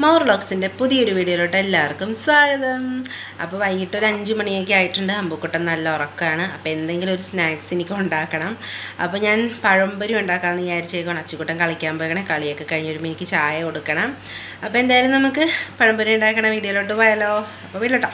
മൗർ വ്ളോഗ്സിൻ്റെ പുതിയൊരു വീഡിയോയിലോട്ട് എല്ലാവർക്കും സ്വാഗതം. അപ്പോൾ വൈകിട്ട് ഒരു 5 മണിയൊക്കെ ആയിട്ടുണ്ട്. അമ്പുക്കുട്ടൻ നല്ല ഉറക്കമാണ്. അപ്പോൾ എന്തെങ്കിലും ഒരു സ്നാക്സ് എനിക്ക് ഉണ്ടാക്കണം. അപ്പോൾ ഞാൻ പഴംപൊരി ഉണ്ടാക്കാമെന്ന് വിചാരിച്ചേക്കണം. അച്ചുക്കുട്ടൻ കളിക്കാൻ പോകണേ, കളിയൊക്കെ കഴിഞ്ഞൊരു എനിക്ക് ചായ കൊടുക്കണം. അപ്പോൾ എന്തായാലും നമുക്ക് പഴംപൊരി ഉണ്ടാക്കണ വീഡിയോയിലോട്ട് പോയാലോ. അപ്പോൾ വീട്ടിലോട്ടോ.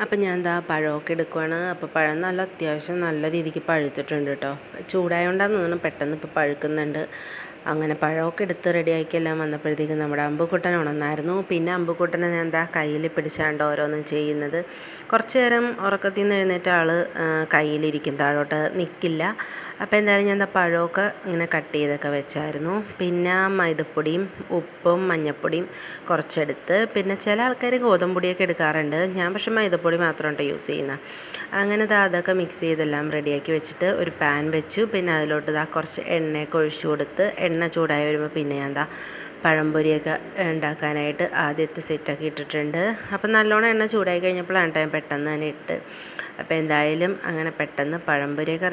അപ്പം ഞാൻ എന്താ പഴമൊക്കെ എടുക്കുവാണ്. അപ്പോൾ പഴം നല്ല അത്യാവശ്യം നല്ല രീതിക്ക് പഴുത്തിട്ടുണ്ട് കേട്ടോ. ചൂടായതുകൊണ്ടാന്ന് തോന്നുന്നു പെട്ടെന്ന് ഇപ്പോൾ പഴുക്കുന്നുണ്ട്. അങ്ങനെ പഴമൊക്കെ എടുത്ത് റെഡിയാക്കിയെല്ലാം വന്നപ്പോഴത്തേക്കും നമ്മുടെ അമ്പുക്കുട്ടൻ ഉണർന്നായിരുന്നു. പിന്നെ അമ്പുക്കുട്ടനെ ഞാൻ എന്താ കയ്യിൽ പിടിച്ചാണ്ട് ഓരോന്നും ചെയ്യുന്നത്. കുറച്ച് നേരം ഉറക്കത്തിൽ നിന്ന് എഴുന്നേറ്റ ആൾ കയ്യിലിരിക്കും, താഴോട്ട് നിൽക്കില്ല. അപ്പോൾ എന്തായാലും ഞാൻ എന്താ പഴമൊക്കെ ഇങ്ങനെ കട്ട് ചെയ്തൊക്കെ വെച്ചായിരുന്നു. പിന്നെ മൈദപ്പൊടിയും ഉപ്പും മഞ്ഞൾപ്പൊടിയും കുറച്ചെടുത്ത്, പിന്നെ ചില ആൾക്കാർ ഗോതമ്പൊടിയൊക്കെ എടുക്കാറുണ്ട്. ഞാൻ പക്ഷേ മൈദപ്പൊടി മാത്രമാണ് യൂസ് ചെയ്യുന്നത്. അങ്ങനെ അതൊക്കെ മിക്സ് ചെയ്തെല്ലാം റെഡിയാക്കി വെച്ചിട്ട് ഒരു പാൻ വെച്ചു. പിന്നെ അതിലോട്ട് കുറച്ച് എണ്ണയൊക്കെ ഒഴിച്ചു കൊടുത്ത് എണ്ണ ചൂടായി വരുമ്പോൾ പിന്നെ ഞാൻ പഴംപൊരിയൊക്കെ ഉണ്ടാക്കാനായിട്ട് ആദ്യത്തെ സെറ്റൊക്കെ ഇട്ടിട്ടുണ്ട്. അപ്പം നല്ലോണം എണ്ണ ചൂടായി കഴിഞ്ഞപ്പോഴാണ് ഞാൻ പെട്ടെന്ന് തന്നെ ഇട്ട്. അപ്പോൾ എന്തായാലും അങ്ങനെ പെട്ടെന്ന് പഴംപൊരിയൊക്കെ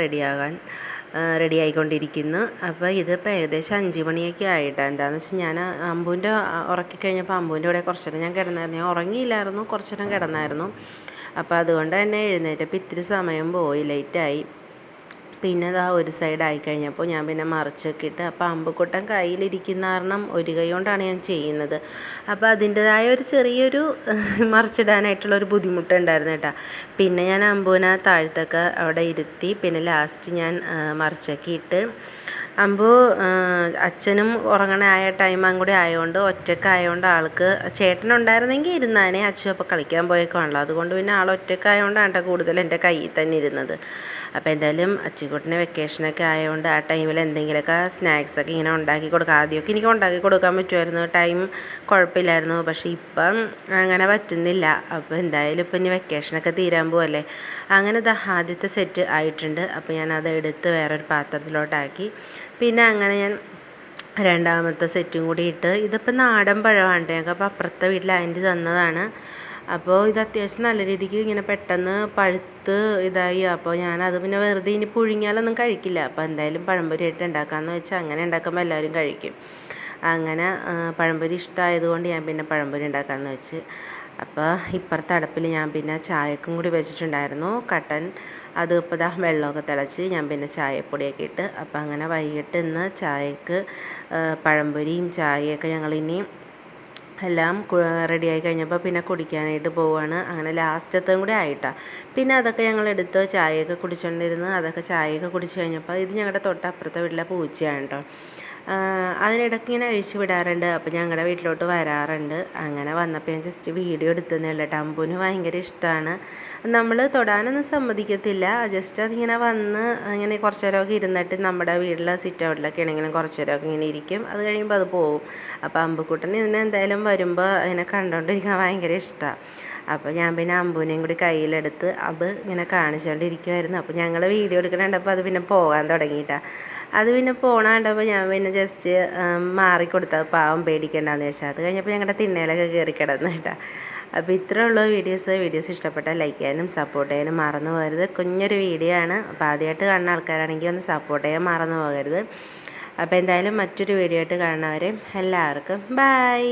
റെഡി ആയിക്കൊണ്ടിരിക്കുന്നു. അപ്പോൾ ഇതിപ്പോൾ ഏകദേശം 5 മണിയൊക്കെ ആയിട്ടാണ്. എന്താണെന്ന് വെച്ചാൽ ഞാൻ അമ്പൂൻ്റെ ഉറക്കിക്കഴിഞ്ഞപ്പോൾ അമ്പൂൻ്റെ കൂടെ കുറച്ച് നേരം ഞാൻ കിടന്നായിരുന്നു. ഞാൻ ഉറങ്ങിയില്ലായിരുന്നു, കുറച്ച് നേരം കിടന്നായിരുന്നു. അപ്പോൾ അതുകൊണ്ട് തന്നെ എഴുന്നേറ്റപ്പോൾ ഇത്തിരി സമയം പോയി, ലേറ്റായി. പിന്നെ ഒരു സൈഡായി കഴിഞ്ഞപ്പോൾ ഞാൻ പിന്നെ മറിച്ചൊക്കെ ഇട്ട്. അപ്പോൾ അമ്പുക്കുട്ടൻ കയ്യിലിരിക്കുന്ന കാരണം ഒരു കൈ കൊണ്ടാണ് ഞാൻ ചെയ്യുന്നത്. അപ്പോൾ അതിൻ്റെതായ ഒരു ചെറിയൊരു മറിച്ചിടാനായിട്ടുള്ളൊരു ബുദ്ധിമുട്ടുണ്ടായിരുന്നു കേട്ടോ. പിന്നെ ഞാൻ അമ്പൂനെ താഴത്തൊക്കെ അവിടെ ഇരുത്തി. പിന്നെ ലാസ്റ്റ് ഞാൻ മറിച്ചൊക്കെ ഇട്ട്. അമ്പു അച്ഛനും ഉറങ്ങണ ടൈമും കൂടി ആയതുകൊണ്ട് ഒറ്റക്കായതുകൊണ്ട് ആൾക്ക് ചേട്ടനുണ്ടായിരുന്നെങ്കിൽ ഇരുന്നാനെ. അച്ഛൻ അപ്പോൾ കളിക്കാൻ പോയേക്കാണല്ലോ, അതുകൊണ്ട് പിന്നെ ആൾ ഒറ്റക്കായതുകൊണ്ടാണ് കേട്ടോ കൂടുതൽ എൻ്റെ കയ്യിൽ തന്നെ ഇരുന്നത്. അപ്പോൾ എന്തായാലും അച്ചിക്കുട്ടിന് വെക്കേഷനൊക്കെ ആയതുകൊണ്ട് ആ ടൈമിൽ എന്തെങ്കിലുമൊക്കെ സ്നാക്സൊക്കെ ഇങ്ങനെ ഉണ്ടാക്കി കൊടുക്കുക. ആദ്യമൊക്കെ എനിക്ക് ഉണ്ടാക്കി കൊടുക്കാൻ പറ്റുമായിരുന്നു, ടൈം കുഴപ്പമില്ലായിരുന്നു. പക്ഷേ ഇപ്പം അങ്ങനെ പറ്റുന്നില്ല. അപ്പോൾ എന്തായാലും ഇപ്പം ഇനി വെക്കേഷനൊക്കെ തീരാൻ പോവല്ലേ. അങ്ങനെ ആദ്യത്തെ സെറ്റ് ആയിട്ടുണ്ട്. അപ്പോൾ ഞാൻ അത് എടുത്ത് വേറൊരു പാത്രത്തിലോട്ടാക്കി. പിന്നെ അങ്ങനെ ഞാൻ രണ്ടാമത്തെ സെറ്റും കൂടി ഇട്ട്. ഇതിപ്പോൾ നാടൻ പഴമാണ് ഞങ്ങൾക്ക്. അപ്പോൾ അപ്പുറത്തെ വീട്ടിൽ ആൻറ്റി തന്നതാണ്. അപ്പോൾ ഇത് അത്യാവശ്യം നല്ല രീതിക്ക് ഇങ്ങനെ പെട്ടെന്ന് പഴുത്ത് ഇതായി. അപ്പോൾ ഞാനത് പിന്നെ വെറുതെ ഇനി പുഴുങ്ങിയാലൊന്നും കഴിക്കില്ല. അപ്പോൾ എന്തായാലും പഴംപൊരി ആയിട്ട് ഉണ്ടാക്കാമെന്ന് വെച്ചാൽ അങ്ങനെ ഉണ്ടാക്കുമ്പോൾ എല്ലാവരും കഴിക്കും. അങ്ങനെ പഴംപൊരി ഇഷ്ടമായതുകൊണ്ട് ഞാൻ പിന്നെ പഴംപൊരി ഉണ്ടാക്കാമെന്ന് വെച്ച്. അപ്പോൾ ഇപ്പുറത്തെ അടുപ്പിൽ ഞാൻ പിന്നെ ചായക്കും കൂടി വെച്ചിട്ടുണ്ടായിരുന്നു കട്ടൻ. അത് ഇപ്പോൾ വെള്ളമൊക്കെ തിളച്ച് ഞാൻ പിന്നെ ചായപ്പൊടിയൊക്കെ ഇട്ട്. അപ്പോൾ അങ്ങനെ വൈകിട്ട് ഇന്ന് ചായക്ക് പഴംപൊരിയും ചായയൊക്കെ ഞങ്ങളിനി എല്ലാം റെഡിയായി കഴിഞ്ഞപ്പോൾ പിന്നെ കുടിക്കാനായിട്ട് പോവുകയാണ്. അങ്ങനെ ലാസ്റ്റത്തും കൂടി ആയിട്ടാണ്. പിന്നെ അതൊക്കെ ഞങ്ങളെടുത്ത് ചായയൊക്കെ കുടിച്ചുകൊണ്ടിരുന്ന് ചായയൊക്കെ കുടിച്ച് കഴിഞ്ഞപ്പോൾ ഇത് ഞങ്ങളുടെ തൊട്ടപ്പുറത്തെ വീട്ടിലെ പൂച്ചയാണ് കേട്ടോ. അതിനിടയ്ക്ക് ഇങ്ങനെ അഴിച്ചു വിടാറുണ്ട്. അപ്പോൾ ഞങ്ങളുടെ വീട്ടിലോട്ട് വരാറുണ്ട്. അങ്ങനെ വന്നപ്പോൾ ഞാൻ ജസ്റ്റ് വീഡിയോ എടുത്തതേ ഉള്ളൂ. അമ്പുവിന് ഭയങ്കര ഇഷ്ടമാണ്. നമ്മൾ തൊടാനൊന്നും സമ്മതിക്കത്തില്ല. ജസ്റ്റ് അതിങ്ങനെ വന്ന് ഇങ്ങനെ കുറച്ച് നേരമൊക്കെ ഇരുന്നിട്ട് നമ്മുടെ വീട്ടിലെ സിറ്റ് ഔട്ടിലൊക്കെ ആണെങ്കിലും കുറച്ച് നേരമൊക്കെ ഇങ്ങനെ ഇരിക്കും. അത് കഴിയുമ്പോൾ അത് പോവും. അപ്പോൾ അമ്പുക്കുട്ടന് ഇതിനെ എന്തായാലും വരുമ്പോൾ അതിനെ കണ്ടുകൊണ്ടിരിക്കാൻ ഭയങ്കര ഇഷ്ടമാണ്. അപ്പോൾ ഞാൻ പിന്നെ അമ്പൂനെയും കൂടി കയ്യിലെടുത്ത് അത് ഇങ്ങനെ കാണിച്ചുകൊണ്ടിരിക്കുമായിരുന്നു. അപ്പോൾ ഞങ്ങൾ വീഡിയോ എടുക്കണുണ്ടപ്പോൾ അത് പിന്നെ പോകാൻ തുടങ്ങിയിട്ടാണ്. അത് പിന്നെ പോണ കണ്ടപ്പോൾ ഞാൻ പിന്നെ ജസ്റ്റ് മാറിക്കൊടുത്ത പാവം പേടിക്കണ്ടെന്ന് വെച്ചാൽ. അത് കഴിഞ്ഞപ്പോൾ ഞങ്ങളുടെ തിണ്ണയിലൊക്കെ കയറി കിടന്നു കേട്ടോ. അപ്പോൾ ഇത്രയുള്ള വീഡിയോസ് ഇഷ്ടപ്പെട്ടാൽ ലൈക്ക് ചെയ്യാനും സപ്പോർട്ട് ചെയ്യാനും മറന്നു പോകരുത്. കുഞ്ഞൊരു വീഡിയോ ആണ്. അപ്പോൾ ആദ്യമായിട്ട് കാണുന്ന ആൾക്കാരാണെങ്കിൽ ഒന്ന് സപ്പോർട്ട് ചെയ്യാൻ മറന്നു പോകരുത്. അപ്പോൾ എന്തായാലും മറ്റൊരു വീഡിയോ ആയിട്ട് കാണുന്നവരെ എല്ലാവർക്കും ബൈ.